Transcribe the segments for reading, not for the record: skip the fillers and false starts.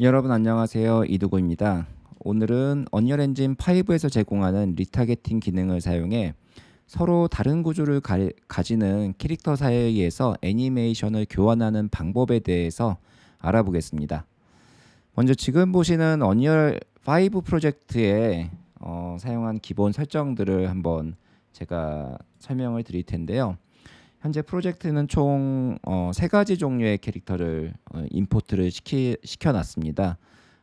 여러분 안녕하세요. 이두고입니다. 오늘은 언리얼 엔진 5에서 제공하는 리타게팅 기능을 사용해 서로 다른 구조를 가지는 캐릭터 사이에서 애니메이션을 교환하는 방법에 대해서 알아보겠습니다. 먼저 지금 보시는 언리얼 5 프로젝트에 사용한 기본 설정들을 한번 제가 설명을 드릴 텐데요. 현재 프로젝트는 총 3가지 종류의 캐릭터를 임포트를 시켜놨습니다.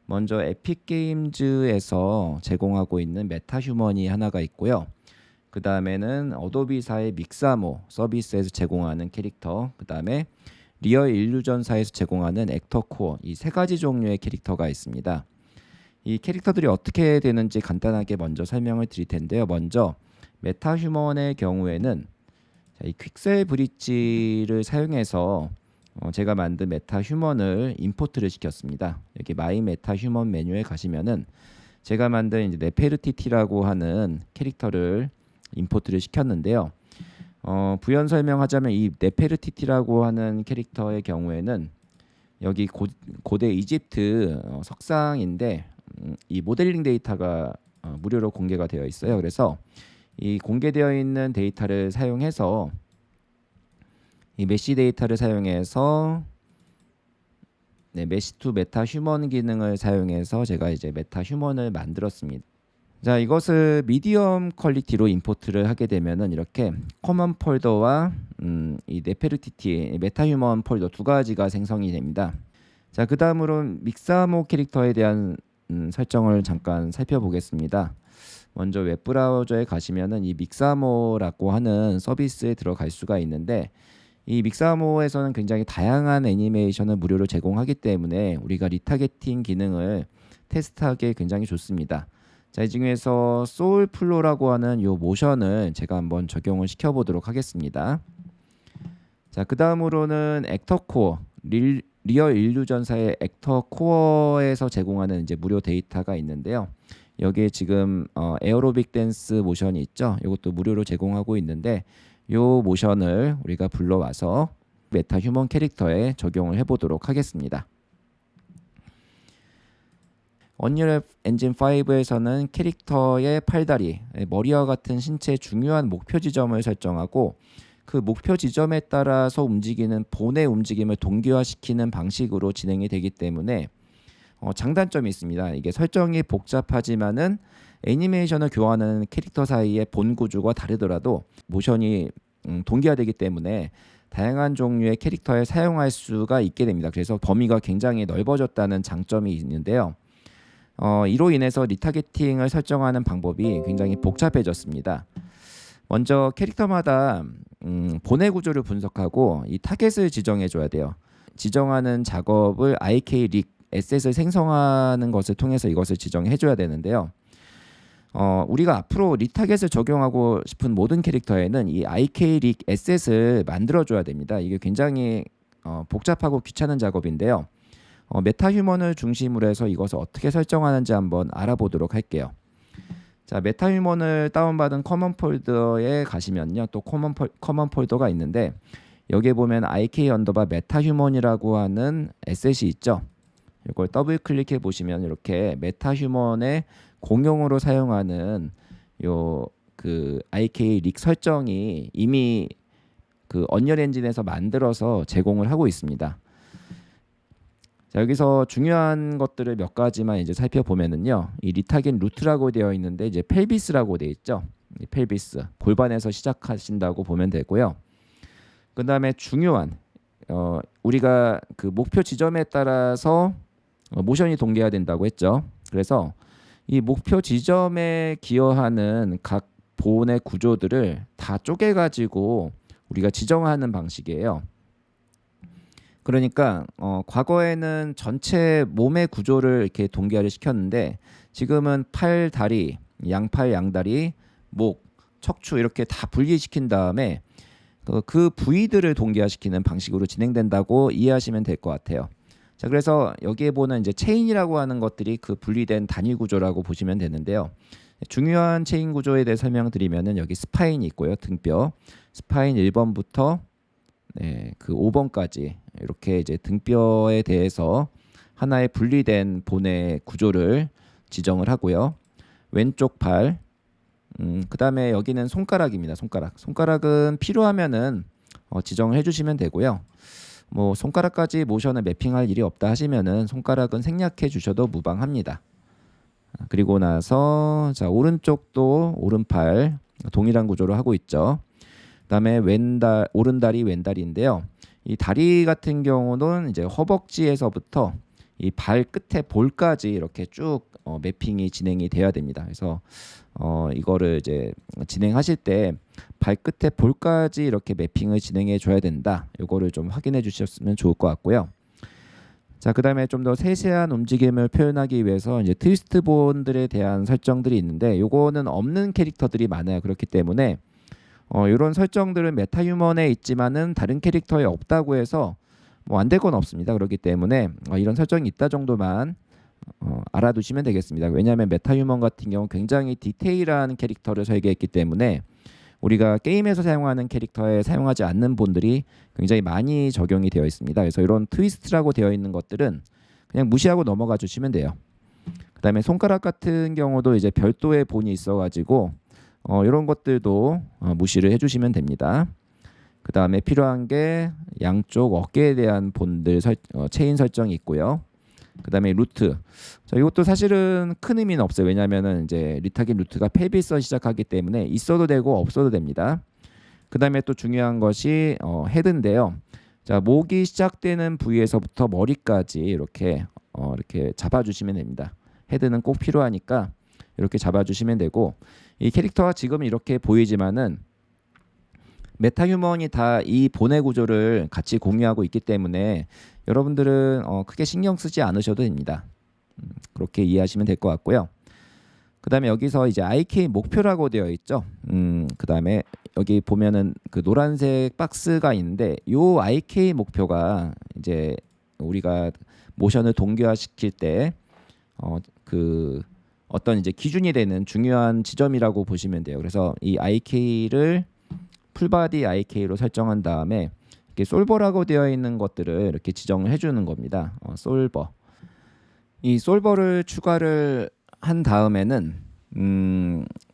먼저 에픽 게임즈에서 제공하고 있는 메타휴먼이 하나가 있고요. 그 다음에는 어도비사의 믹사모 서비스에서 제공하는 캐릭터, 그 다음에 리얼 일루전사에서 제공하는 액터 코어, 이 3가지 종류의 캐릭터가 있습니다. 이 캐릭터들이 어떻게 되는지 간단하게 먼저 설명을 드릴 텐데요. 먼저 메타휴먼의 경우에는 이 퀵셀 브릿지를 사용해서 제가 만든 메타휴먼을 임포트를 시켰습니다. 여기 마이 메타휴먼 메뉴에 가시면은 제가 만든 이제 네페르티티라고 하는 캐릭터를 임포트를 시켰는데요. 부연 설명하자면 이 네페르티티라고 하는 캐릭터의 경우에는 여기 고대 이집트 석상인데 이 모델링 데이터가 무료로 공개가 되어 있어요. 그래서 이 공개되어 있는 데이터를 사용해서 이 메시 데이터를 사용해서 메시 투 메타 휴먼 기능을 사용해서 제가 이제 메타 휴먼을 만들었습니다. 자, 이것을 미디엄 퀄리티로 임포트를 하게 되면은 이렇게 커먼 폴더와 이 네페르티티 메타 휴먼 폴더 두 가지가 생성이 됩니다. 자, 그 다음으로 믹사모 캐릭터에 대한 설정을 잠깐 살펴보겠습니다. 먼저 웹브라우저에 가시면은 이 믹사모라고 하는 서비스에 들어갈 수가 있는데, 이 믹사모에서는 굉장히 다양한 애니메이션을 무료로 제공하기 때문에 우리가 리타게팅 기능을 테스트하기에 굉장히 좋습니다. 자, 이 중에서 소울플로라고 하는 이 모션을 제가 한번 적용을 시켜보도록 하겠습니다. 자, 그 다음으로는 액터 코어, 리얼 일루전사의 액터 코어에서 제공하는 이제 무료 데이터가 있는데요. 여기에 지금 에어로빅 댄스 모션이 있죠. 이것도 무료로 제공하고 있는데 이 모션을 우리가 불러와서 메타 휴먼 캐릭터에 적용을 해보도록 하겠습니다. 언리얼 엔진 5에서는 캐릭터의 팔다리, 머리와 같은 신체의 중요한 목표 지점을 설정하고 그 목표 지점에 따라서 움직이는 본의 움직임을 동기화시키는 방식으로 진행이 되기 때문에 장단점이 있습니다. 이게 설정이 복잡하지만은 애니메이션을 교환하는 캐릭터 사이의 본 구조가 다르더라도 모션이 동기화되기 때문에 다양한 종류의 캐릭터에 사용할 수가 있게 됩니다. 그래서 범위가 굉장히 넓어졌다는 장점이 있는데요. 이로 인해서 리타게팅을 설정하는 방법이 굉장히 복잡해졌습니다. 먼저 캐릭터마다 본의 구조를 분석하고 이 타겟을 지정해 줘야 돼요. 지정하는 작업을 IK-릭 에셋을 생성하는 것을 통해서 이것을 지정해 줘야 되는데요. 우리가 앞으로 리타겟을 적용하고 싶은 모든 캐릭터에는 이 IK-릭 에셋을 만들어 줘야 됩니다. 이게 굉장히 복잡하고 귀찮은 작업인데요. 메타휴먼을 중심으로 해서 이것을 어떻게 설정하는지 한번 알아보도록 할게요. 자, 메타휴먼을 다운받은 커먼 폴더에 가시면요, 또 커먼 폴더가 있는데 여기에 보면 IK 언더바 메타휴먼이라고 하는 에셋이 있죠. 이걸 더블 클릭해 보시면 이렇게 메타휴먼의 공용으로 사용하는 그 IK 릭 설정이 이미 그 언리얼 엔진에서 만들어서 제공을 하고 있습니다. 자, 여기서 중요한 것들을 몇 가지만 이제 살펴보면은요, 이 리타겐 루트라고 되어 있는데 이제 펠비스라고 되어 있죠. 이 펠비스 골반에서 시작하신다고 보면 되고요. 그 다음에 중요한 우리가 그 목표 지점에 따라서 모션이 동기화된다고 했죠. 그래서 이 목표 지점에 기여하는 각 본의 구조들을 다 쪼개가지고 우리가 지정하는 방식이에요. 그러니까 과거에는 전체 몸의 구조를 이렇게 동기화를 시켰는데 지금은 팔, 다리, 양팔, 양다리, 목, 척추 이렇게 다 분리시킨 다음에 그 부위들을 동기화시키는 방식으로 진행된다고 이해하시면 될 것 같아요. 자, 그래서 여기에 보는 이제 체인이라고 하는 것들이 그 분리된 단위 구조라고 보시면 되는데요. 중요한 체인 구조에 대해 설명드리면은 여기 스파인이 있고요. 등뼈. 스파인 1번부터 그 5번까지 이렇게 이제 등뼈에 대해서 하나의 분리된 본의 구조를 지정을 하고요. 왼쪽 팔, 그 다음에 여기는 손가락입니다. 손가락은 필요하면은 지정을 해주시면 되고요. 뭐 손가락까지 모션을 매핑할 일이 없다 하시면은 손가락은 생략해 주셔도 무방합니다. 그리고 나서 자 오른쪽도 오른팔 동일한 구조로 하고 있죠. 그다음에 오른다리 왼다리인데요. 이 다리 같은 경우는 이제 허벅지에서부터 이 발 끝에 볼까지 이렇게 쭉 매핑이 진행이 돼야 됩니다. 그래서 이거를 이제 진행하실 때 발끝에 볼까지 이렇게 매핑을 진행해 줘야 된다. 이거를 좀 확인해 주셨으면 좋을 것 같고요. 자, 그다음에 좀 더 세세한 움직임을 표현하기 위해서 이제 트위스트 본들에 대한 설정들이 있는데 요거는 없는 캐릭터들이 많아요. 그렇기 때문에 이런 설정들은 메타휴먼에 있지만은 다른 캐릭터에 없다고 해서 뭐 안 될 건 없습니다. 그렇기 때문에 이런 설정이 있다 정도만 알아두시면 되겠습니다. 왜냐하면 메타휴먼 같은 경우 굉장히 디테일한 캐릭터를 설계했기 때문에 우리가 게임에서 사용하는 캐릭터에 사용하지 않는 본들이 굉장히 많이 적용이 되어 있습니다. 그래서 이런 트위스트라고 되어 있는 것들은 그냥 무시하고 넘어가 주시면 돼요. 그 다음에 손가락 같은 경우도 이제 별도의 본이 있어가지고 이런 것들도 무시를 해주시면 됩니다. 그 다음에 필요한 게 양쪽 어깨에 대한 본들 체인 설정이 있고요. 그 다음에 루트. 자, 이것도 사실은 큰 의미는 없어요. 왜냐하면은 이제 리타긴 루트가 펠비스서 시작하기 때문에 있어도 되고 없어도 됩니다. 그 다음에 또 중요한 것이 헤드인데요. 자, 목이 시작되는 부위에서부터 머리까지 이렇게 잡아주시면 됩니다. 헤드는 꼭 필요하니까 이렇게 잡아주시면 되고 이 캐릭터가 지금 이렇게 보이지만은 메타휴먼이 다 이 본의 구조를 같이 공유하고 있기 때문에 여러분들은 크게 신경 쓰지 않으셔도 됩니다. 그렇게 이해하시면 될 것 같고요. 그 다음에 여기서 이제 IK 목표라고 되어 있죠. 그 다음에 여기 보면은 그 노란색 박스가 있는데 요 IK 목표가 이제 우리가 모션을 동기화시킬 때 그 어떤 이제 기준이 되는 중요한 지점이라고 보시면 돼요. 그래서 이 IK를 풀바디 IK로 설정한 다음에 이렇게 솔버라고 되어 있는 것들을 이렇게 지정을 해주는 겁니다. 솔버. 이 솔버를 추가를 한 다음에는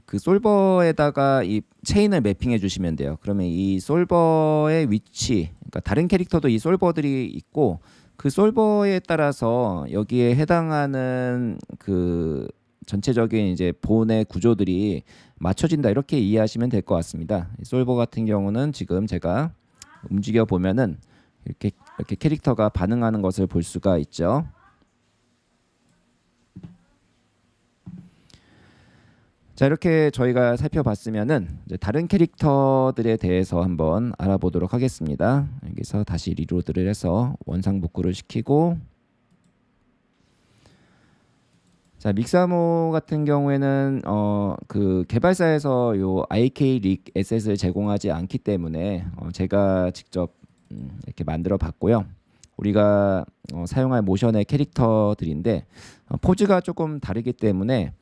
그 솔버에다가 이 체인을 매핑해 주시면 돼요. 그러면 이 솔버의 위치, 그러니까 다른 캐릭터도 이 솔버들이 있고 그 솔버에 따라서 여기에 해당하는 그 전체적인 이제 본의 구조들이 맞춰진다 이렇게 이해하시면 될 것 같습니다. 솔버 같은 경우는 지금 제가 움직여 보면은 이렇게 캐릭터가 반응하는 것을 볼 수가 있죠. 자, 이렇게 저희가 살펴봤으면은 이제 다른 캐릭터들에 대해서 한번 알아보도록 하겠습니다. 여기서 다시 리로드를 해서 원상복구를 시키고, 자, 믹사모 같은 경우에는 그 개발사에서 요 IK 릭 에셋을 제공하지 않기 때문에 제가 직접 이렇게 만들어 봤고요. 우리가 사용할 모션의 캐릭터들인데 포즈가 조금 다르기 때문에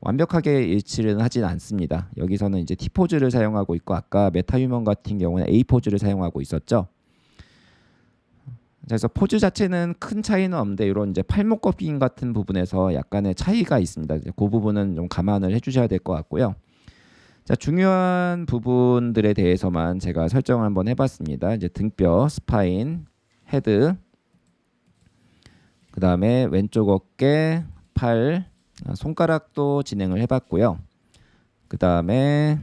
완벽하게 일치는 하진 않습니다. 여기서는 이제 T 포즈를 사용하고 있고 아까 메타휴먼 같은 경우는 A 포즈를 사용하고 있었죠. 그래서 포즈 자체는 큰 차이는 없는데 이런 이제 팔목 꺾임 같은 부분에서 약간의 차이가 있습니다. 그 부분은 좀 감안을 해주셔야 될 것 같고요. 자, 중요한 부분들에 대해서만 제가 설정을 한번 해봤습니다. 이제 등뼈, 스파인, 헤드, 그 다음에 왼쪽 어깨, 팔, 손가락도 진행을 해봤고요. 그 다음에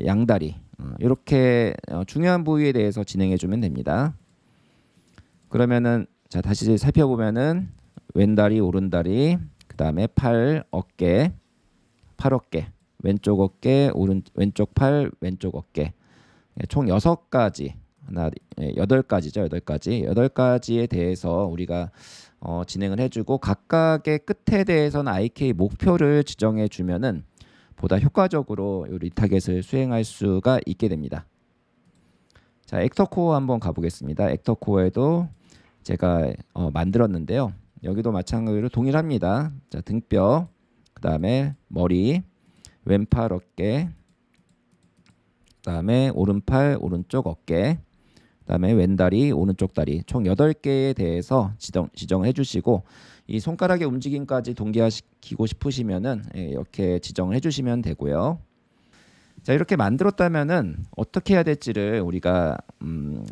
양다리 이렇게 중요한 부위에 대해서 진행해주면 됩니다. 그러면은 자 다시 살펴보면은 왼다리, 오른다리, 그 다음에 팔, 어깨, 팔 어깨, 왼쪽 어깨, 왼쪽 팔, 왼쪽 어깨, 총 6가지, 8가지죠. 8가지에 대해서 우리가 진행을 해주고 각각의 끝에 대해서는 IK 목표를 지정해 주면은 보다 효과적으로 이 리타겟을 수행할 수가 있게 됩니다. 자, 액터코어 한번 가보겠습니다. 액터코어에도 제가 만들었는데요. 여기도 마찬가지로 동일합니다. 자, 등뼈, 그 다음에 머리, 왼팔 어깨, 그 다음에 오른팔, 오른쪽 어깨, 그다음에 왼다리, 오른쪽 다리 총 8개에 대해서 지정을 해주시고 이 손가락의 움직임까지 동기화시키고 싶으시면은 이렇게 지정을 해주시면 되고요. 자, 이렇게 만들었다면은 어떻게 해야 될지를 우리가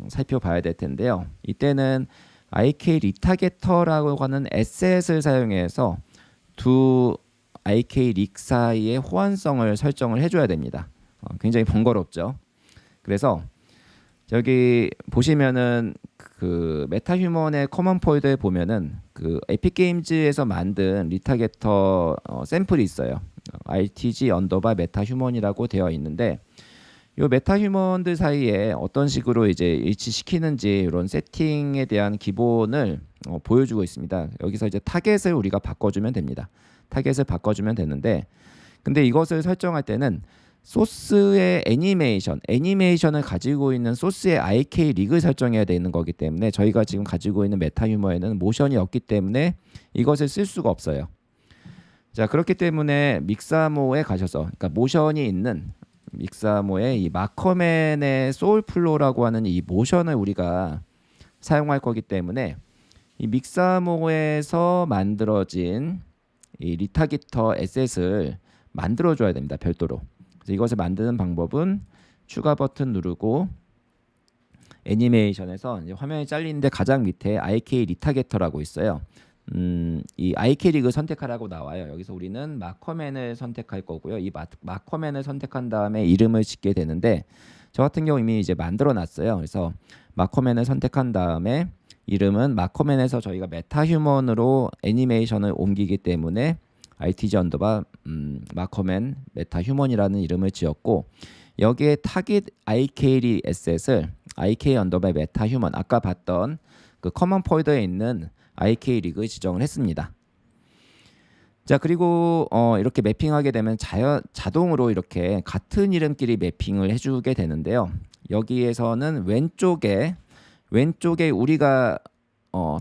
살펴봐야 될 텐데요. 이때는 IK 리타게터라고 하는 에셋을 사용해서 두 IK 릭 사이의 호환성을 설정을 해줘야 됩니다. 굉장히 번거롭죠. 그래서 여기 보시면은 그 메타휴먼의 커먼 폴더에 보면은 그 에픽게임즈에서 만든 리타게터 샘플이 있어요. RTG 언더바 메타휴먼이라고 되어 있는데 이 메타휴먼들 사이에 어떤 식으로 이제 일치시키는지 이런 세팅에 대한 기본을 보여주고 있습니다. 여기서 이제 타겟을 우리가 바꿔주면 됩니다. 타겟을 바꿔주면 되는데 근데 이것을 설정할 때는 소스의 애니메이션을 가지고 있는 소스의 IK 릭을 설정해야 되는 거기 때문에 저희가 지금 가지고 있는 메타휴머에는 모션이 없기 때문에 이것을 쓸 수가 없어요. 자, 그렇기 때문에 믹사모에 가셔서 그러니까 모션이 있는 믹사모의 이 마커맨의 소울플로우라고 하는 이 모션을 우리가 사용할 거기 때문에 이 믹사모에서 만들어진 이 리타기터 에셋을 만들어 줘야 됩니다. 별도로. 그래서 이것을 만드는 방법은 추가 버튼 누르고 애니메이션에서 이제 화면이 잘리는데 가장 밑에 IK 리타게터라고 있어요. 이 IK 릭을 선택하라고 나와요. 여기서 우리는 마커맨을 선택할 거고요. 이 마커맨을 선택한 다음에 이름을 짓게 되는데 저 같은 경우 이미 이제 만들어 놨어요. 그래서 마커맨을 선택한 다음에 이름은 마커맨에서 저희가 메타휴먼으로 애니메이션을 옮기기 때문에 RTG 언더바 마커맨 메타휴먼이라는 이름을 지었고 여기에 타깃 IK 에셋을 IK 언더바 메타휴먼 아까 봤던 그 커먼 폴더에 있는 IK 릭을 지정을 했습니다. 자, 그리고 이렇게 매핑하게 되면 자동으로 이렇게 같은 이름끼리 매핑을 해주게 되는데요. 여기에서는 왼쪽에 우리가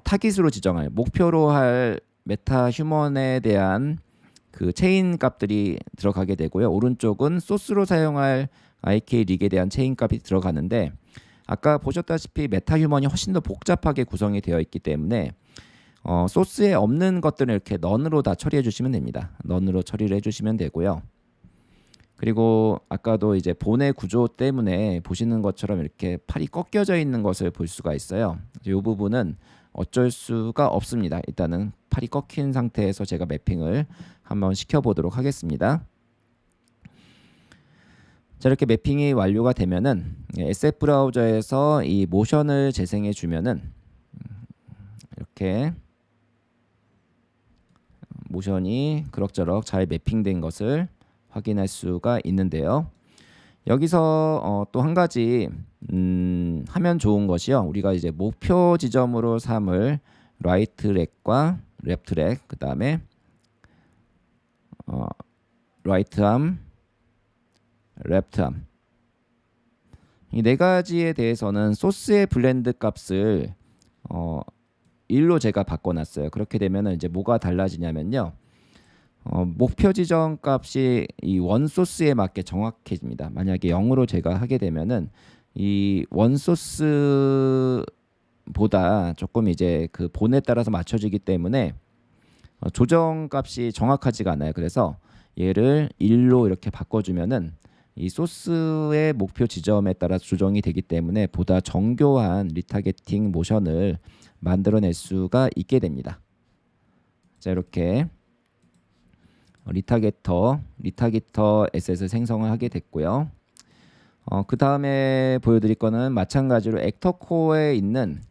타깃으로 지정할 목표로 할 메타 휴먼에 대한 그 체인 값들이 들어가게 되고요. 오른쪽은 소스로 사용할 IK 릭에 대한 체인 값이 들어가는데 아까 보셨다시피 메타 휴먼이 훨씬 더 복잡하게 구성이 되어 있기 때문에 소스에 없는 것들을 이렇게 넌으로 다 처리해 주시면 됩니다. 넌으로 처리를 해주시면 되고요. 그리고 아까도 이제 본의 구조 때문에 보시는 것처럼 이렇게 팔이 꺾여져 있는 것을 볼 수가 있어요. 이 부분은 어쩔 수가 없습니다. 일단은 팔이 꺾인 상태에서 제가 매핑을 한번 시켜보도록 하겠습니다. 자, 이렇게 매핑이 완료가 되면은 SF 브라우저에서 이 모션을 재생해 주면은 이렇게 모션이 그럭저럭 잘 매핑된 것을 확인할 수가 있는데요. 여기서 또 한 가지 하면 좋은 것이요. 우리가 이제 목표 지점으로 삼을 라이트 렉과 랩트 렉, 그 다음에 라이트 암, 랩트 암, 이 네 가지에 대해서는 소스의 블렌드 값을 1로 제가 바꿔놨어요. 그렇게 되면 이제 뭐가 달라지냐면요. 목표 지정 값이 이 원 소스에 맞게 정확해집니다. 만약에 0으로 제가 하게 되면은 이 원 소스보다 조금 이제 그 본에 따라서 맞춰지기 때문에 조정 값이 정확하지가 않아요. 그래서 얘를 1로 이렇게 바꿔주면은 이 소스의 목표 지점에 따라 조정이 되기 때문에 보다 정교한 리타게팅 모션을 만들어낼 수가 있게 됩니다. 자, 이렇게 리타게터 에셋을 생성을 하게 됐고요. 그 다음에 보여드릴 거는 마찬가지로 액터코어에 있는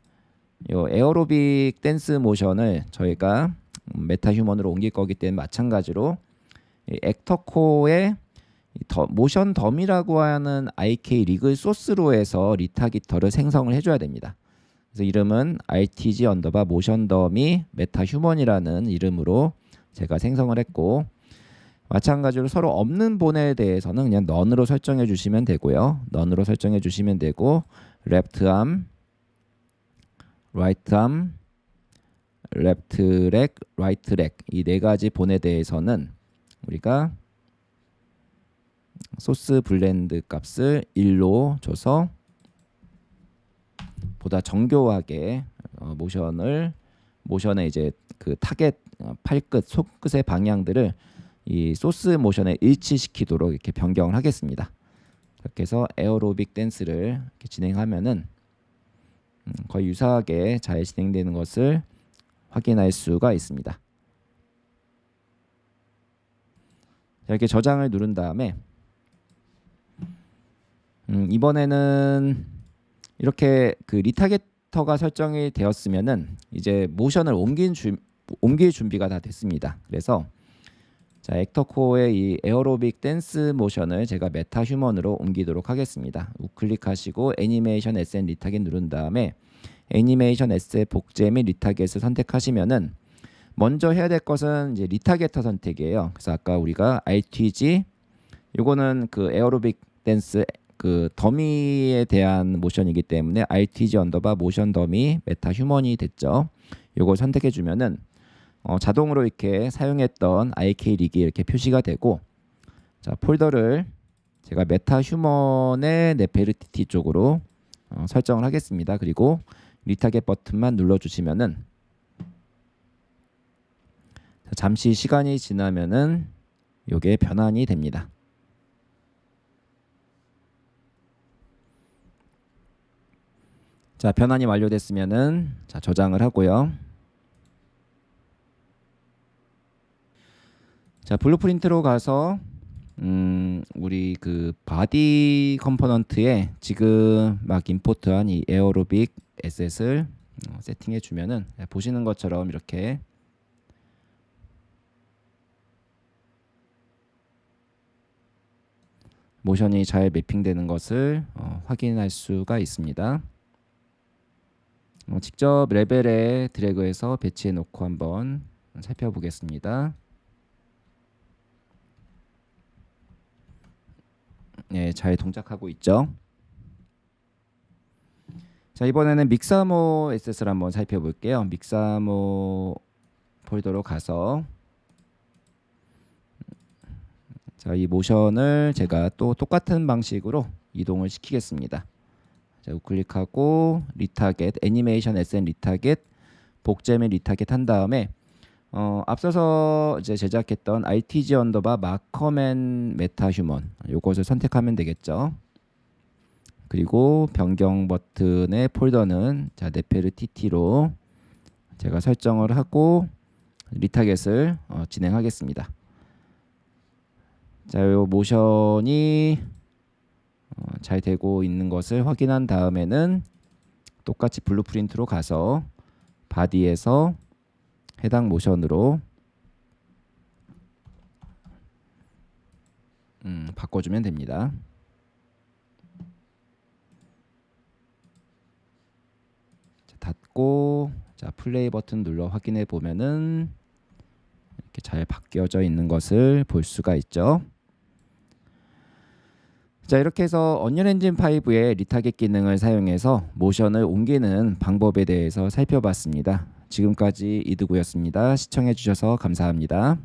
요 에어로빅 댄스 모션을 저희가 메타휴먼으로 옮길 거기 때문에 마찬가지로 이 액터코어의 모션 덤이라고 하는 IK 릭을 소스로 해서 리타기터를 생성을 해줘야 됩니다. 그래서 이름은 RTG 언더바 모션 덤이 메타휴먼이라는 이름으로 제가 생성을 했고 마찬가지로 서로 없는 본에 대해서는 그냥 넌으로 설정해 주시면 되고요. 넌으로 설정해 주시면 되고 레프트 암, 라이트 암, 레프트 렉, 라이트 렉 이 네 가지 본에 대해서는 우리가 소스 블렌드 값을 1로 줘서 보다 정교하게 모션의 이제 그 타겟 팔끝 손끝의 방향들을 이 소스 모션에 일치시키도록 이렇게 변경을 하겠습니다. 이렇게 해서 에어로빅 댄스를 이렇게 진행하면은 거의 유사하게 잘 진행되는 것을 확인할 수가 있습니다. 이렇게 저장을 누른 다음에 이번에는 이렇게 그 리타겟터가 설정이 되었으면은 이제 모션을 옮길 준비가 다 됐습니다. 그래서 자, 액터코어의 이 에어로빅 댄스 모션을 제가 메타 휴먼으로 옮기도록 하겠습니다. 우클릭하시고 애니메이션 SN 리타겟 누른 다음에 애니메이션 에셋 복제 및 리타겟을 선택하시면은 먼저 해야 될 것은 이제 리타겟터 선택이에요. 그래서 아까 우리가 RTG 요거는 그 에어로빅 댄스 그 더미에 대한 모션이기 때문에 RTG 언더바 모션 더미 메타 휴먼이 됐죠. 요걸 선택해 주면은 자동으로 이렇게 사용했던 IK 릭이 이렇게 표시가 되고, 자, 폴더를 제가 메타 휴먼의 네페르티티 쪽으로 설정을 하겠습니다. 그리고 리타겟 버튼만 눌러주시면은 잠시 시간이 지나면은 요게 변환이 됩니다. 자, 변환이 완료됐으면은 자, 저장을 하고요. 자, 블루프린트로 가서 우리 그 바디 컴포넌트에 지금 막 임포트한 이 에어로빅 에셋을 세팅해 주면은 보시는 것처럼 이렇게 모션이 잘 매핑되는 것을 확인할 수가 있습니다. 직접 레벨에 드래그해서 배치해 놓고 한번 살펴보겠습니다. 네, 잘 동작하고 있죠. 자, 이번에는 믹사모 에셋을 한번 살펴볼게요. 믹사모 폴더로 가서 자, 이 모션을 제가 또 똑같은 방식으로 이동을 시키겠습니다. 자, 우클릭하고 리타겟 애니메이션 SN 리타겟 복제 및 리타겟 한 다음에 앞서서 이제 제작했던 RTG 언더바 마커맨 메타 휴먼 요것을 선택하면 되겠죠. 그리고 변경 버튼의 폴더는 자, 네페르티티로 제가 설정을 하고 리타겟을 진행하겠습니다. 자, 요 모션이 잘 되고 있는 것을 확인한 다음에는 똑같이 블루프린트로 가서 바디에서 해당 모션으로 바꿔주면 됩니다. 자, 닫고 자, 플레이 버튼 눌러 확인해 보면은 이렇게 잘 바뀌어져 있는 것을 볼 수가 있죠. 자, 이렇게 해서 언리얼 엔진 5의 리타겟 기능을 사용해서 모션을 옮기는 방법에 대해서 살펴봤습니다. 지금까지 이두구였습니다. 시청해 주셔서 감사합니다.